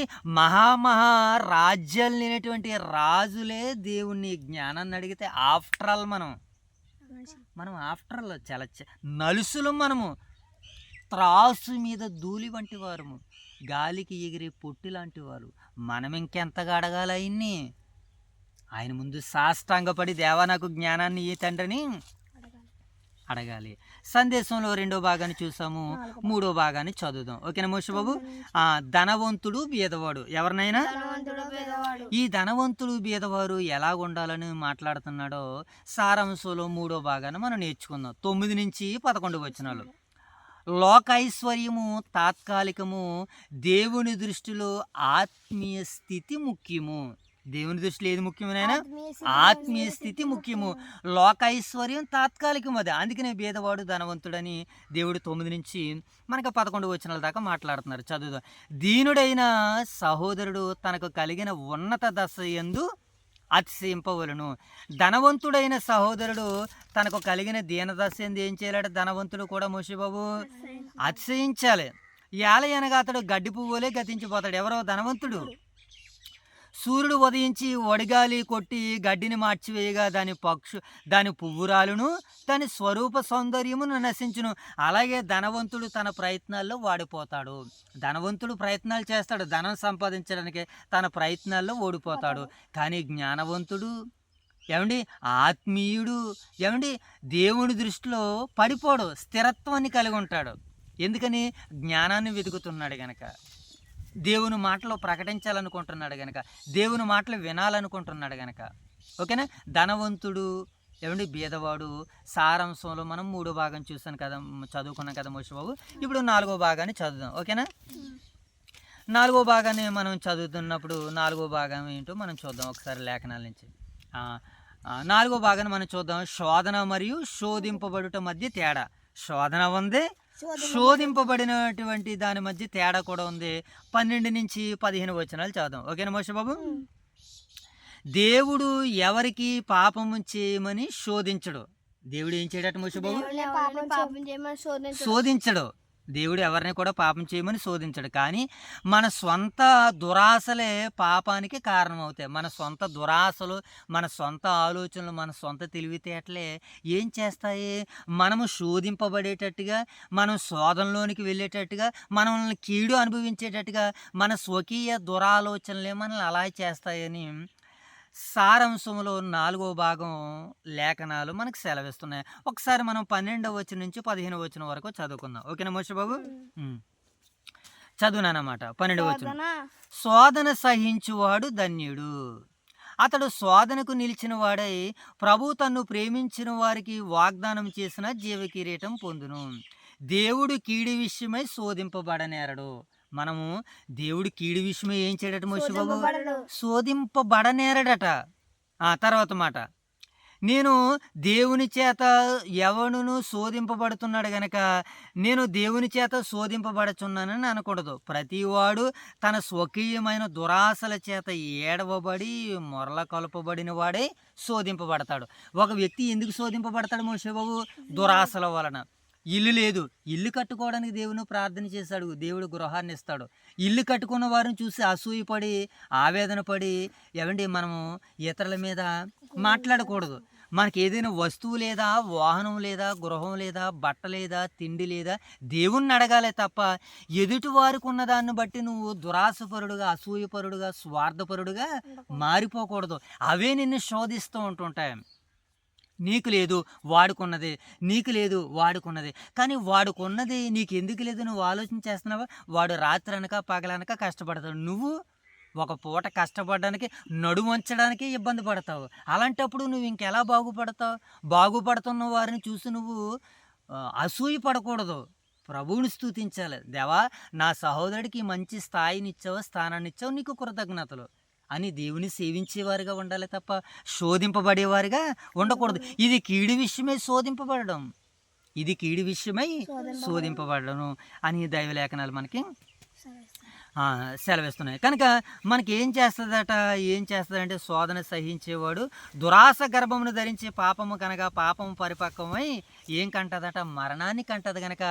రాజ్యాలు లేనటువంటి రాజులే దేవుణ్ణి జ్ఞానాన్ని అడిగితే ఆఫ్టర్ ఆల్ మనం ఆఫ్టర్ ఆల్ చాలా నలుసులు. మనము త్రాసు మీద ధూళి వంటి వారము, గాలికి ఎగిరే పొట్టి లాంటి వారు. మనం ఇంకెంతగా అడగాలి ఆయన్ని? ఆయన ముందు సాష్టాంగపడి దేవా నాకు జ్ఞానాన్ని ఈ తండ్రిని అడగాలి. సందేశంలో రెండో భాగాన్ని చూసాము, మూడో భాగాన్ని చదువుదాం. ఓకేనా మోషబాబు? ధనవంతుడు బీదవాడు. ఎవరినైనా ఈ ధనవంతుడు బీదవారు ఎలా ఉండాలని మాట్లాడుతున్నాడో సారాంశంలో మూడో భాగాన్ని మనం నేర్చుకుందాం. 9 నుంచి 11 వచనాలు. లోకైశ్వర్యము తాత్కాలికము, దేవుని దృష్టిలో ఆత్మీయ స్థితి ముఖ్యము. దేవుని దృష్టిలో ఏది ముఖ్యమైనా? ఆత్మీయ స్థితి ముఖ్యము. లోకైశ్వర్యం తాత్కాలికం. అది అందుకనే బీదవాడు ధనవంతుడని దేవుడు 9 నుంచి మనకు 11 వచనాల దాకా మాట్లాడుతున్నారు. చదువుదాం. దీనుడైన సహోదరుడు తనకు కలిగిన ఉన్నత దశ యందు అతిశయింపవలను. ధనవంతుడైన సహోదరుడు తనకు కలిగిన దీనదశ యందు ఏం చేయాలంటే ధనవంతుడు కూడా మోషబాబు అతిశయించాలి. ఏలయనగా అతడు గడ్డి పువ్వులే గతించిపోతాడు. ఎవరో ధనవంతుడు. సూర్యుడు ఉదయించి వడిగాలి కొట్టి గడ్డిని మార్చివేయగా దాని పువ్వురాలును దాని స్వరూప సౌందర్యమును నశించును. అలాగే ధనవంతుడు తన ప్రయత్నాల్లో వాడిపోతాడు. ధనవంతుడు ప్రయత్నాలు చేస్తాడు ధనం సంపాదించడానికి, తన ప్రయత్నాల్లో ఓడిపోతాడు. కానీ జ్ఞానవంతుడు ఏమండి ఆత్మీయుడు ఏమండి దేవుని దృష్టిలో పడిపోడు, స్థిరత్వాన్ని కలిగి ఉంటాడు. ఎందుకని? జ్ఞానాన్ని వెతుకుతున్నాడు గనక, దేవుని మాటలు ప్రకటించాలనుకుంటున్నాడు గనక, దేవుని మాటలు వినాలనుకుంటున్నాడు గనక. ఓకేనా? ధనవంతుడు ఏమండి బీదవాడు. సారాంశంలో మనం 3వ భాగం చదువుకున్నాం కదా మోషబాబు. ఇప్పుడు 4వ భాగాన్ని చదువుదాం. ఓకేనా? 4వ భాగాన్ని మనం చదువుతున్నప్పుడు 4వ భాగం ఏంటో మనం చూద్దాం ఒకసారి లేఖనాల నుంచి. 4వ భాగాన్ని మనం చూద్దాం. శోధన మరియు శోధింపబడుట మధ్య తేడా. శోధన ఉంది, శోధింపబడినటువంటి దాని మధ్య తేడా కూడా ఉంది. 12 నుంచి 15 వచనాలు చదువుదాం. ఓకేనా మోషబాబు? దేవుడు ఎవరికి పాపము చేయమని శోధించడు. దేవుడు ఏం చేయడట మోషబాబు? శోధించడు. దేవుడు ఎవరిని కూడా పాపం చేయమని శోధించడు. కానీ మన సొంత దురాశలే పాపానికి కారణమవుతాయి. మన సొంత దురాశలు, మన సొంత ఆలోచనలు, మన సొంత తెలివితేటలే ఏం చేస్తాయి? మనము శోధింపబడేటట్టుగా, మనం శోధనలోనికి వెళ్ళేటట్టుగా, మనల్ని కీడు అనుభవించేటట్టుగా, మన స్వకీయ దురాలోచనలే మనల్ని అలా చేస్తాయని సారాంశంలో 4వ భాగం లేఖనాలు మనకు సెలవిస్తున్నాయి. ఒకసారి మనం 12వ వచనం నుంచి 15వ వచనం వరకు చదువుకుందాం. ఓకేనా మోషే బాబు? చదువునానమాట. 12వ వచనం. శోధన సహించువాడు ధన్యుడు, అతడు శోధనకు నిలిచిన వాడై ప్రభు తన్ను ప్రేమించిన వారికి వాగ్దానం చేసిన జీవకిరీటం పొందును. దేవుడు కీడు విషయమై శోధింపబడనేరడు. మనము దేవుడు కీడు విషయమై ఏం చేయడట మోషే బాబు? శోధింపబడనేరడట. తర్వాత మాట, నేను దేవుని చేత ఎవడును శోధింపబడుతున్నాడు గనక నేను దేవుని చేత శోధింపబడుచున్నానని అనకూడదు. ప్రతివాడు తన స్వకీయమైన దురాశల చేత ఏడవబడి మొరల కలుపబడిన వాడే శోధింపబడతాడు. ఒక వ్యక్తి ఎందుకు శోధింపబడతాడు మోషే బాబు? దురాశల వలన. ఇల్లు లేదు, ఇల్లు కట్టుకోవడానికి దేవుని ప్రార్థన చేశాడు, దేవుడు గృహాన్ని ఇస్తాడు. ఇల్లు కట్టుకున్న వారిని చూసి అసూయపడి ఆవేదన పడి ఏమండి మనము ఇతరుల మీద మాట్లాడకూడదు. మనకి ఏదైనా వస్తువు లేదా, వాహనం లేదా, గృహం లేదా, బట్ట లేదా, తిండి లేదా, దేవుణ్ణి అడగాలే తప్ప ఎదుటి వారికి ఉన్న దాన్ని బట్టి నువ్వు దురాశపరుడుగా, అసూయపరుడుగా, స్వార్థపరుడుగా మారిపోకూడదు. అవే నిన్ను శోధిస్తూ ఉంటుంటాయి. నీకు లేదు వాడుకున్నది, నీకు లేదు వాడుకున్నది. కానీ వాడుకున్నది నీకు ఎందుకు లేదు నువ్వు ఆలోచన చేస్తున్నావా? వాడు రాత్రి అనక పగలనక కష్టపడతాడు, నువ్వు ఒక పూట కష్టపడడానికి నడుమంచడానికి ఇబ్బంది పడతావు. అలాంటప్పుడు నువ్వు ఇంకెలా బాగుపడతావు? బాగుపడుతున్న వారిని చూసి నువ్వు అసూయ పడకూడదు, ప్రభువుని స్తుతించాలి. దేవా, నా సహోదరుడికి మంచి స్థాయినిచ్చావు, స్థానాన్ని ఇచ్చావు, నీకు కృతజ్ఞతలు అని దేవుని సేవించేవారుగా ఉండాలి తప్ప శోధింపబడేవారుగా ఉండకూడదు. ఇది కీడు విషయమై శోధింపబడడం, ఇది కీడు విషయమై శోధింపబడడం అని దైవలేఖనాలు మనకి సెలవిస్తున్నాయి. కనుక మనకి ఏం చేస్తుందంటే శోధన సహించేవాడు దురాశ గర్భమును ధరించి పాపము కనుక పాపము పరిపక్వమై ఏం కంటదట? మరణాన్ని కంటది. కనుక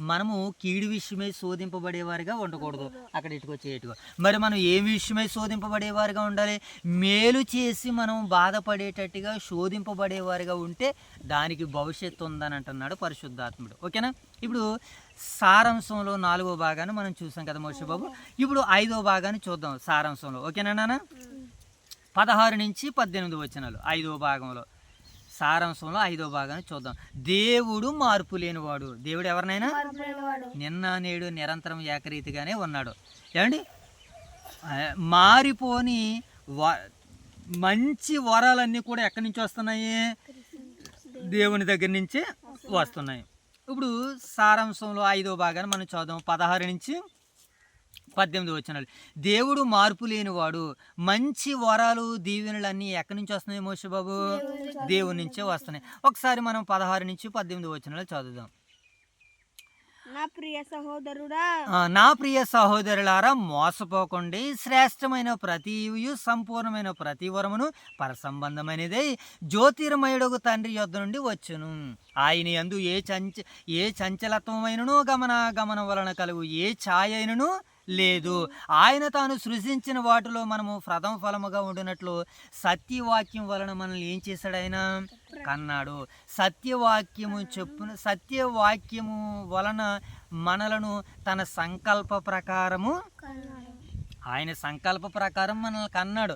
మనము కీడు విషయమై శోధింపబడేవారుగా ఉండకూడదు. అక్కడ ఇటుకొచ్చేట్టుగా మరి మనం ఏ విషయమై శోధింపబడేవారుగా ఉండాలి? మేలు చేసి మనం బాధపడేటట్టుగా శోధింపబడేవారుగా ఉంటే దానికి భవిష్యత్తు ఉందని అంటున్నాడు పరిశుద్ధాత్ముడు. ఓకేనా? ఇప్పుడు సారాంశంలో 4వ భాగాన్ని మనం చూసాం కదా మోషే బాబు. ఇప్పుడు 5వ భాగాన్ని చూద్దాం సారాంశంలో. ఓకేనా నాన్న? 16 నుంచి 18 వచనాలు 5వ భాగంలో. సారాంశంలో 5వ భాగాన్ని చూద్దాం. దేవుడు మార్పు లేనివాడు. దేవుడు ఎవరినైనా నిన్న నేడు నిరంతరం ఏకరీతిగానే ఉన్నాడు. ఏమండి? మారిపోని మంచి వరాలన్నీ కూడా ఎక్కడి నుంచి వస్తున్నాయి? దేవుని దగ్గర నుంచే వస్తున్నాయి. ఇప్పుడు సారాంశంలో 5వ భాగాన్ని మనం చూద్దాం. 16 నుంచి 18 వచనాలు. దేవుడు మార్పు లేనివాడు. మంచి వరాలు దీవెనలన్నీ ఎక్కడి నుంచి వస్తున్నాయి మోషే బాబు? దేవుని నుంచే వస్తున్నాయి. ఒకసారి మనం 16 నుంచి 18 వచనాలు చదువుదాం. నా ప్రియ సహోదరులారా, మోసపోకండి. శ్రేష్టమైన ప్రతియు సంపూర్ణమైన ప్రతి వరమును పరసంబంధమైనదే జ్యోతిర్మయుడగు తండ్రి యొద్ద నుండి వచ్చును. ఆయన యందు ఏ చంచలత్వమైనను గమన వలన కలుగు ఏ ఛాయ అయినను లేదు. ఆయన తాను సృజించిన వాటిలో మనము ప్రథమ ఫలముగా ఉండినట్లు సత్యవాక్యం వలన మనల్ని ఏం చేశాడు? ఆయన కన్నాడు. సత్యవాక్యము వలన మనలను తన సంకల్ప ప్రకారము, ఆయన సంకల్ప ప్రకారం మనల్ని కన్నాడు.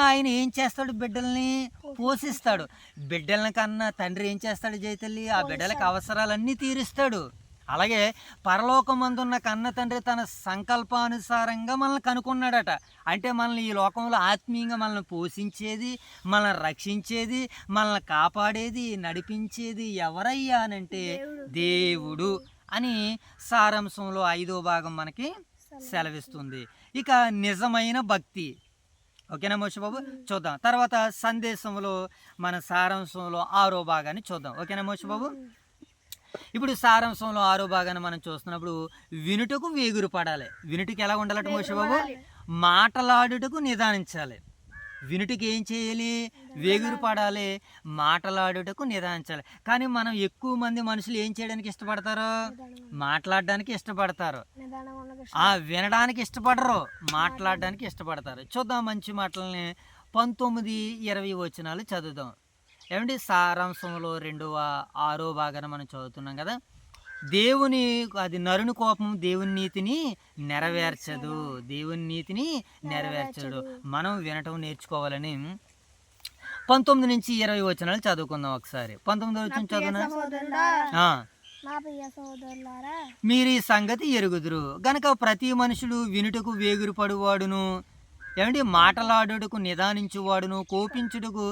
ఆయన ఏం చేస్తాడు? బిడ్డల్ని పోషిస్తాడు. బిడ్డల్ని కన్నా తండ్రి ఏం చేస్తాడు? జయతల్లి ఆ బిడ్డలకు అవసరాలన్నీ తీరుస్తాడు. అలాగే పరలోకమందున్న కన్న తండ్రి తన సంకల్పానుసారంగా మనల్ని కనుక్కున్నాడట. అంటే మనల్ని ఈ లోకంలో ఆత్మీయంగా మనల్ని పోషించేది, మనల్ని రక్షించేది, మనల్ని కాపాడేది, నడిపించేది ఎవరయ్యా అనంటే దేవుడు అని సారాంశంలో 5వ భాగం మనకి సెలవిస్తుంది. ఇక నిజమైన భక్తి. ఓకేనా మోషే బాబు? చూద్దాం. తర్వాత సందేశంలో మన సారాంశంలో 6వ భాగాన్ని చూద్దాం. ఓకేనా మోషే బాబు? ఇప్పుడు సారాంశంలో 6వ భాగాన్ని మనం చూస్తున్నప్పుడు వినుటకు వేగురు పడాలి. వినుటకు ఎలా ఉండాలంటే మోషే బాబు? మాటలాడుటకు నిదానించాలి. వినుటకి ఏం చేయాలి? వేగురు పడాలి, మాటలాడుటకు నిదానించాలి. కానీ మనం ఎక్కువ మంది మనుషులు ఏం చేయడానికి ఇష్టపడతారు? మాట్లాడడానికి ఇష్టపడతారు. వినడానికి ఇష్టపడరు, మాట్లాడడానికి ఇష్టపడతారు. చూద్దాం మంచి మాటలని 19, 20 వచనాలు చదువుదాం. ఏమండి సారాంశంలో 6వ భాగాన మనం చదువుతున్నాం కదా. దేవుని అది నరుని కోపం దేవుని నీతిని నెరవేర్చదు, దేవుని నీతిని నెరవేర్చడు. మనం వినటం నేర్చుకోవాలని 19 నుంచి 20 వచనాలు చదువుకుందాం ఒకసారి. 19 వచనం చదువునా? మీరు ఈ సంగతి ఎరుగుదురు గనక ప్రతి మనుషుడు వినుటకు వేగురు పడువాడును, ఏమండి మాటలాడుటకు నిదానించువాడును, కోపించుటకు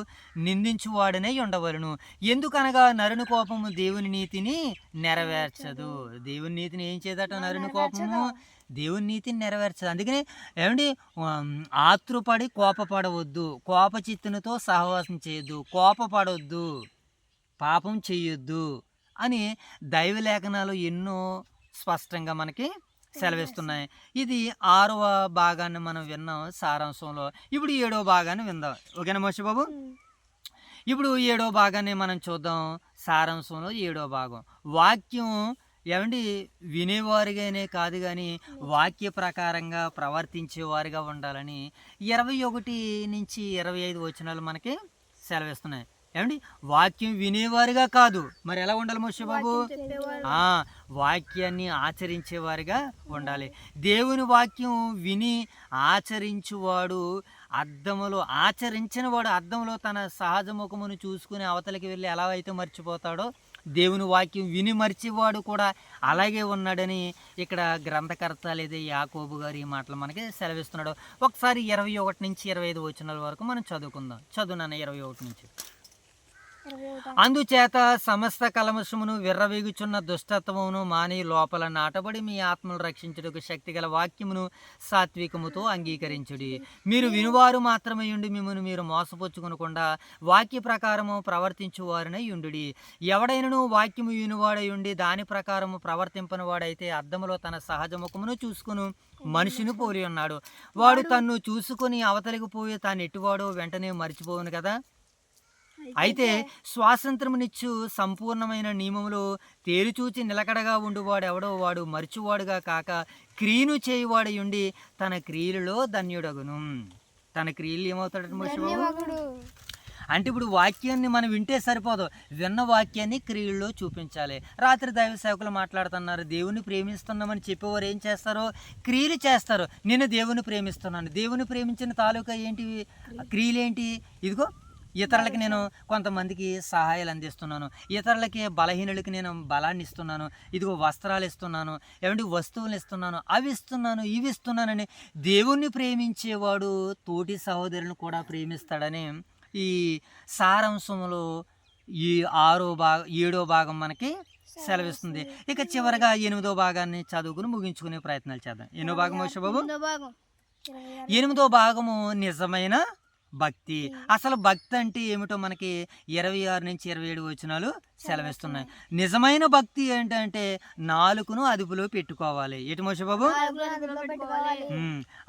నిందించువాడనే ఉండవలను. ఎందుకనగా నరుని కోపము దేవుని నీతిని నెరవేర్చదు. దేవుని నీతిని ఏం చేయదట? నరుని కోపము దేవుని నీతిని నెరవేర్చదు. అందుకని ఏమండి ఆతృపడి కోపపడవద్దు, కోపచిత్తునితో సహవాసం చేయొద్దు, కోపపడవద్దు, పాపం చెయ్యొద్దు అని దైవ లేఖనాలు ఎన్నో స్పష్టంగా మనకి సెలవిస్తున్నాయి. ఇది 6వ భాగాన్ని మనం విన్నాం సారాంశంలో. ఇప్పుడు 7వ భాగాన్ని విందాం. ఓకేనా మోషి బాబు? ఇప్పుడు 7వ భాగాన్ని మనం చూద్దాం. సారాంశంలో 7వ భాగం వాక్యం ఏమండి వినేవారిగానే కాదు కానీ వాక్య ప్రకారంగా ప్రవర్తించేవారిగా ఉండాలని 21 నుంచి 25 వచనాలు మనకి సెలవిస్తున్నాయి. ఏమండి వాక్యం వినేవారిగా కాదు, మరి ఎలా ఉండాలి మోషే బాబు? వాక్యాన్ని ఆచరించేవారిగా ఉండాలి. దేవుని వాక్యం విని ఆచరించువాడు అద్దములో, ఆచరించిన వాడు అద్దంలో తన సహజ ముఖమును చూసుకుని అవతలికి వెళ్ళి ఎలా అయితే మర్చిపోతాడో దేవుని వాక్యం విని మర్చివాడు కూడా అలాగే ఉన్నాడని ఇక్కడ గ్రంథకర్త లేదా యాకోబు గారు ఈ మాటలు మనకి సెలవిస్తున్నాడు. ఒకసారి 21 నుంచి 25 వచనాల వరకు మనం చదువుకుందాం. చదువునాన్న 21 నుంచి. అందుచేత సమస్త కలమషమును విర్రవీగుచున్న దుష్టత్వమును మాని లోపల నాటబడి మీ ఆత్మను రక్షించుటకు శక్తిగల వాక్యమును సాత్వికముతో అంగీకరించుడి. మీరు వినువారు మాత్రమే ఉండి మిమ్మల్ని మీరు మోసపుచ్చుకొనకుండా వాక్య ప్రకారము ప్రవర్తించువారినై ఉండుడి. ఎవడైనను వాక్యము వినువాడై ఉండి దాని ప్రకారము ప్రవర్తింపని వాడైతే అద్దములో తన సహజ ముఖమును చూసుకుని మనిషిని పోలి ఉన్నాడు. వాడు తన్ను చూసుకుని అవతలికి పోయి తాను ఎట్టువాడో వెంటనే మరిచిపోవును కదా. అయితే స్వాతంత్రమునిచ్చు సంపూర్ణమైన నియమములో తేరుచూచి నిలకడగా ఉండువాడు ఎవడో వాడు మరిచివాడుగా కాక క్రియను చేయువాడై ఉండి తన క్రియలలో ధన్యుడగును. తన క్రియలు ఏమవుతాడు మోషేబాబు? అంటే ఇప్పుడు వాక్యాన్ని మనం వింటే సరిపోదు, విన్న వాక్యాన్ని క్రియల్లో చూపించాలి. రాత్రి దైవ సేవకులు మాట్లాడుతున్నారు, దేవుని ప్రేమిస్తున్నామని చెప్పేవారు ఏం చేస్తారో క్రియలు చేస్తారు. నేను దేవుని ప్రేమిస్తున్నాను, దేవుని ప్రేమించిన తాలూకా ఏంటి క్రియలేంటి? ఇదిగో ఇతరులకి నేను కొంతమందికి సహాయాలు అందిస్తున్నాను, ఇతరులకి బలహీనులకి నేను బలాన్ని ఇస్తున్నాను, ఇదిగో వస్త్రాలు ఇస్తున్నాను, ఏమంటే వస్తువులు ఇస్తున్నాను, అవి ఇస్తున్నాను, ఇవి ఇస్తున్నానని దేవుణ్ణి ప్రేమించేవాడు తోటి సహోదరులను కూడా ప్రేమిస్తాడని ఈ సారాంశంలో ఈ 7వ భాగం మనకి సెలవిస్తుంది. ఇక చివరిగా 8వ భాగాన్ని చదువుకుని ముగించుకునే ప్రయత్నాలు చేద్దాం. ఎన్నో భాగం మోషే బాబు? 8వ భాగము నిజమైన భక్తి. అసలు భక్తి అంటే ఏమిటో మనకి 26 నుంచి 27 వచనాలు సెలవిస్తున్నాయి. నిజమైన భక్తి ఏంటంటే నాలుకను అదుపులో పెట్టుకోవాలి. ఏటి మోషే బాబు?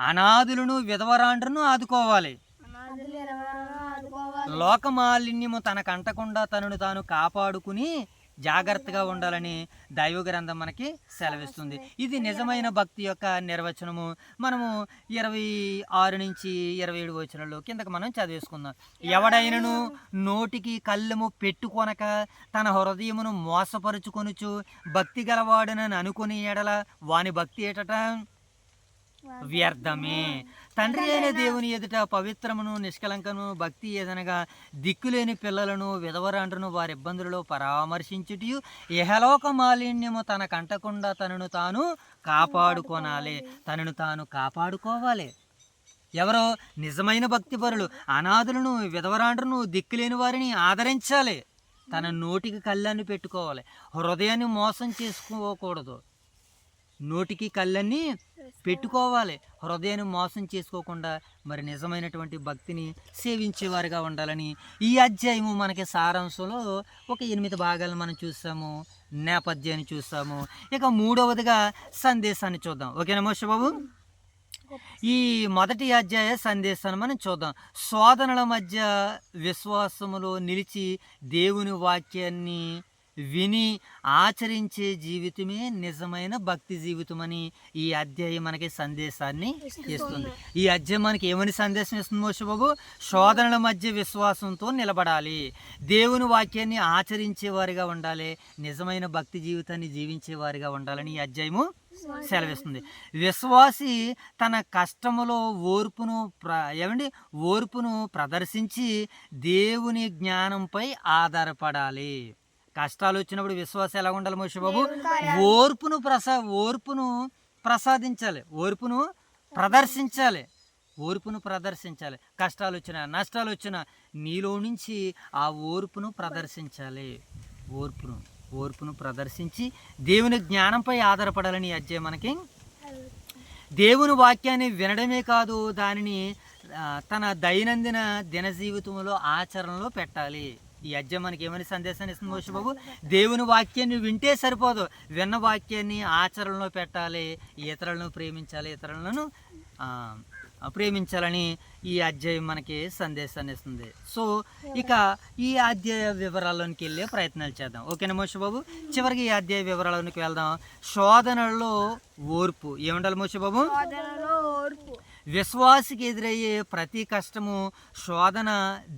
అనాథులను విధవరాండ్రను ఆదుకోవాలి. లోకమాలిన్యము తనకంటకుండా తనను తాను కాపాడుకుని జాగ్రత్తగా ఉండాలని దైవ గ్రంథం మనకి సెలవిస్తుంది. ఇది నిజమైన భక్తి యొక్క నిర్వచనము. మనము 26 నుంచి 27 వచనాల్లో కిందకి మనం చదివేసుకుందాం. ఎవడైనను నోటికి కళ్ళెము పెట్టుకొనక తన హృదయమును మోసపరుచుకొనుచు భక్తి గలవాడనని అనుకుని ఎడల వాని భక్తి ఏటట వ్యర్థమే. తండ్రి అయిన దేవుని ఎదుట పవిత్రమును నిష్కలంకను భక్తి ఏదనగా దిక్కులేని పిల్లలను విధవరాండ్రను వారి ఇబ్బందులలో పరామర్శించుటయు ఇహలోక మాలిన్యము తనకంటకుండా తనను తాను కాపాడుకోనాలి. తనను తాను కాపాడుకోవాలి. ఎవరో నిజమైన భక్తి పరులు అనాథులను విధవరాండ్రను దిక్కులేని వారిని ఆదరించాలి. తన నోటికి కళ్ళన్ని పెట్టుకోవాలి, హృదయాన్ని మోసం చేసుకోకూడదు. నోటికి కళ్ళన్నీ పెట్టుకోవాలి, హృదయాన్ని మోసం చేసుకోకుండా మరి నిజమైనటువంటి భక్తిని సేవించేవారుగా ఉండాలని ఈ అధ్యాయము మనకి సారాంశంలో ఒక 8 భాగాలు మనం చూసాము, నేపథ్యాన్ని చూసాము. ఇక 3వదిగా సందేశాన్ని చూద్దాం. ఓకేనా మోషే బాబు? ఈ మొదటి అధ్యాయ సందేశాన్ని మనం చూద్దాం. శోధనల మధ్య విశ్వాసములో నిలిచి దేవుని వాక్యాన్ని విని ఆచరించే జీవితమే నిజమైన భక్తి జీవితం అని ఈ అధ్యాయం మనకి సందేశాన్ని ఇస్తుంది. ఈ అధ్యాయం మనకి ఏమని సందేశం ఇస్తుంది మోషబాబు? శోధనల మధ్య విశ్వాసంతో నిలబడాలి, దేవుని వాక్యాన్ని ఆచరించేవారిగా ఉండాలి, నిజమైన భక్తి జీవితాన్ని జీవించేవారిగా ఉండాలని ఈ అధ్యాయము సెలవిస్తుంది. విశ్వాసి తన కష్టములో ఓర్పును ప్రదర్శించి దేవుని జ్ఞానంపై ఆధారపడాలి. కష్టాలు వచ్చినప్పుడు విశ్వాసం ఎలా ఉండాలి మోషబాబు? ఓర్పును ప్రసాదించాలి, ఓర్పును ప్రదర్శించాలి. కష్టాలు వచ్చినా నష్టాలు వచ్చినా నీలో నుంచి ఆ ఓర్పును ప్రదర్శించాలి. ఓర్పును ప్రదర్శించి దేవుని జ్ఞానంపై ఆధారపడాలని ఈ అధ్యాయం మనకి. దేవుని వాక్యాన్ని వినడమే కాదు, దానిని తన దైనందిన దిన జీవితంలో ఆచరణలో పెట్టాలి. ఈ అధ్యాయం మనకి ఏమని సందేశాన్ని ఇస్తుంది మోషబాబు? దేవుని వాక్యాన్ని వింటే సరిపోదు, విన్న వాక్యాన్ని ఆచరణలో పెట్టాలి, ఇతరులను ప్రేమించాలని ఈ అధ్యాయం మనకి సందేశాన్ని ఇస్తుంది. సో ఇక ఈ అధ్యాయ వివరాల్లోనికి వెళ్ళే ప్రయత్నాలు చేద్దాం. ఓకేనా మోషబాబు? చివరికి ఈ అధ్యాయ వివరాల్లోనికి వెళ్దాం. శోధనలో ఓర్పు ఏముండాలి మోషబాబు? విశ్వాసికి ఎదురయ్యే ప్రతి కష్టము, శోధన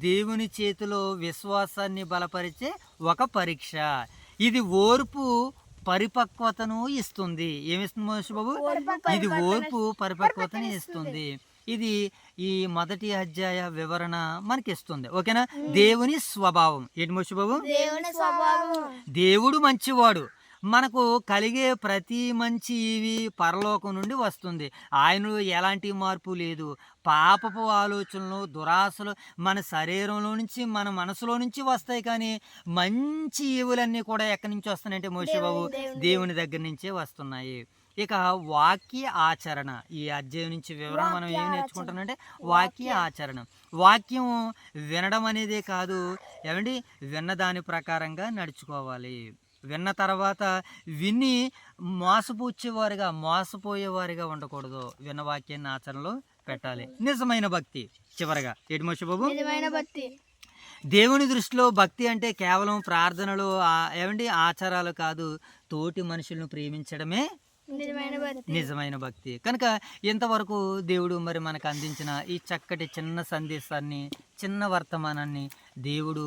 దేవుని చేతిలో విశ్వాసాన్ని బలపరిచే ఒక పరీక్ష. ఇది ఓర్పు పరిపక్వతను ఇస్తుంది. ఏమిస్తుంది మోషబాబు? ఇది ఓర్పు పరిపక్వతని ఇస్తుంది. ఇది ఈ మొదటి అధ్యాయ వివరణ మనకి ఇస్తుంది. ఓకేనా? దేవుని స్వభావం ఏంటి మోషబాబు? దేవుడు మంచివాడు. మనకు కలిగే ప్రతి మంచి ఇవి పరలోకం నుండి వస్తుంది. ఆయనలో ఎలాంటి మార్పు లేదు. పాపపు ఆలోచనలు, దురాశలు మన శరీరంలో నుంచి, మన మనసులో నుంచి వస్తాయి. కానీ మంచి ఈవులన్నీ కూడా ఎక్కడి నుంచి వస్తున్నాయంటే మోషబాబు? దేవుని దగ్గర నుంచే వస్తున్నాయి. ఇక వాక్య ఆచరణ, ఈ అధ్యాయం నుంచి వివరణ మనం ఏం నేర్చుకుంటామంటే వాక్య ఆచరణ. వాక్యం వినడం అనేదే కాదు, విన్న దాని ప్రకారంగా నడుచుకోవాలి. విన్న తర్వాత విని మోసపోయేవారిగా ఉండకూడదు. విన్న వాక్యాన్ని ఆచరణలో పెట్టాలి. నిజమైన భక్తి. చివరగా ఏంటి మోషబాబు? దేవుని దృష్టిలో భక్తి అంటే కేవలం ప్రార్థనలు, ఆచారాలు కాదు, తోటి మనుషులను ప్రేమించడమే నిజమైన భక్తి. కనుక ఇంతవరకు దేవుడు మరి మనకు అందించిన ఈ చక్కటి చిన్న సందేశాన్ని, చిన్న వర్తమానాన్ని దేవుడు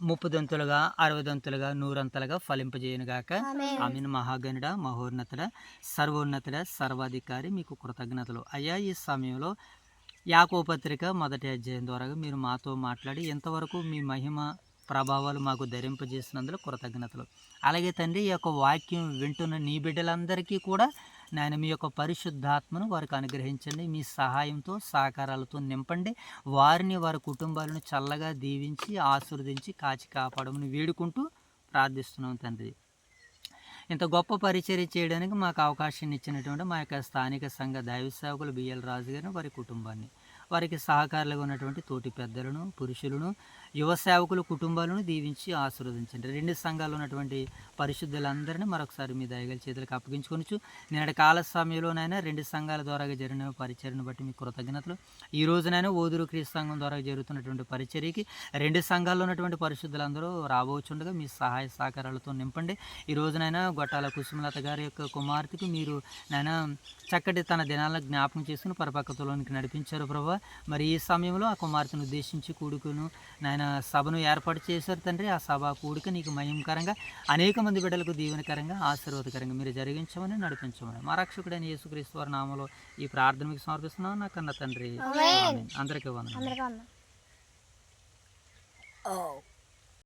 30 దంతులుగా, 60 దంతులుగా, 100 అంతలుగా ఫలింపజేయనుగాక. ఆమేన్. మహాగణుడ, మహోన్నతుడ, సర్వోన్నతుడ, సర్వాధికారి, మీకు కృతజ్ఞతలు అయ్యా. ఈ సమయంలో యాకోబు పత్రిక మొదటి అధ్యాయం ద్వారా మీరు మాతో మాట్లాడి ఎంతవరకు మీ మహిమ ప్రభావాలు మాకు ధరింపజేసినందుకు కృతజ్ఞతలు. అలాగే తండ్రి, ఈ యొక్క వాక్యం వింటున్న నీ బిడ్డలందరికీ కూడా నాయన మీ యొక్క పరిశుద్ధాత్మను వారికి అనుగ్రహించండి. మీ సహాయంతో, సహకారాలతో నింపండి. వారిని, వారి కుటుంబాలను చల్లగా దీవించి, ఆశీర్వదించి, కాచి కాపాడమని వేడుకుంటూ ప్రార్థిస్తున్నాం తండ్రి. ఇంత గొప్ప పరిచర్య చేయడానికి మాకు అవకాశం ఇచ్చినటువంటి మా యొక్క స్థానిక సంఘ దైవ సేవకులు బిఎల్ రాజు గారిని, వారి కుటుంబాన్ని, వారికి సహకారులుగా ఉన్నటువంటి తోటి పెద్దలను, పురుషులను, యువ సేవకులు కుటుంబాలను దీవించి ఆశీర్వదించండి. 2 సంఘాల్లో ఉన్నటువంటి పరిశుద్ధులందరినీ మరొకసారి మీ దయగల చేతులకు అప్పగించుకొనొచ్చు. నేటి కాల సమయంలోనైనా 2 సంఘాల ద్వారా జరిగిన పరిచర్యను బట్టి మీకు కృతజ్ఞతలు. ఈ రోజునైనా ఓదూరు క్రీస్తు సంఘం ద్వారా జరుగుతున్నటువంటి పరిచర్యకి 2 సంఘాల్లో ఉన్నటువంటి పరిశుద్ధులందరూ రాబోచుండగా మీ సహాయ సహకారాలతో నింపండి. ఈ రోజునైనా గొట్టాల కుసుమలత గారి యొక్క కుమార్తెకు మీరు నాయన చక్కటి తన దినాలను జ్ఞాపకం చేసుకుని పరపక్కతలోనికి నడిపించారు ప్రభు. మరి ఈ సమయంలో ఆ కుమార్తెను ఉద్దేశించి కూడుకును నాయన సభను ఏర్పాటు చేశారు తండ్రి. ఆ సభ కూడిక నీకు మహిమకరంగా, అనేక మంది బిడ్డలకు దీవెనకరంగా, ఆశీర్వాదకరంగా మీరు జరిగించమని, నడిపించమని మా రక్షకుడైన యేసుక్రీస్తు వారి నామములో ఈ ప్రార్థన మీకు సమర్పిస్తున్నాను నా కన్న తండ్రి. ఆమేన్. అందరికీ వందనాలు.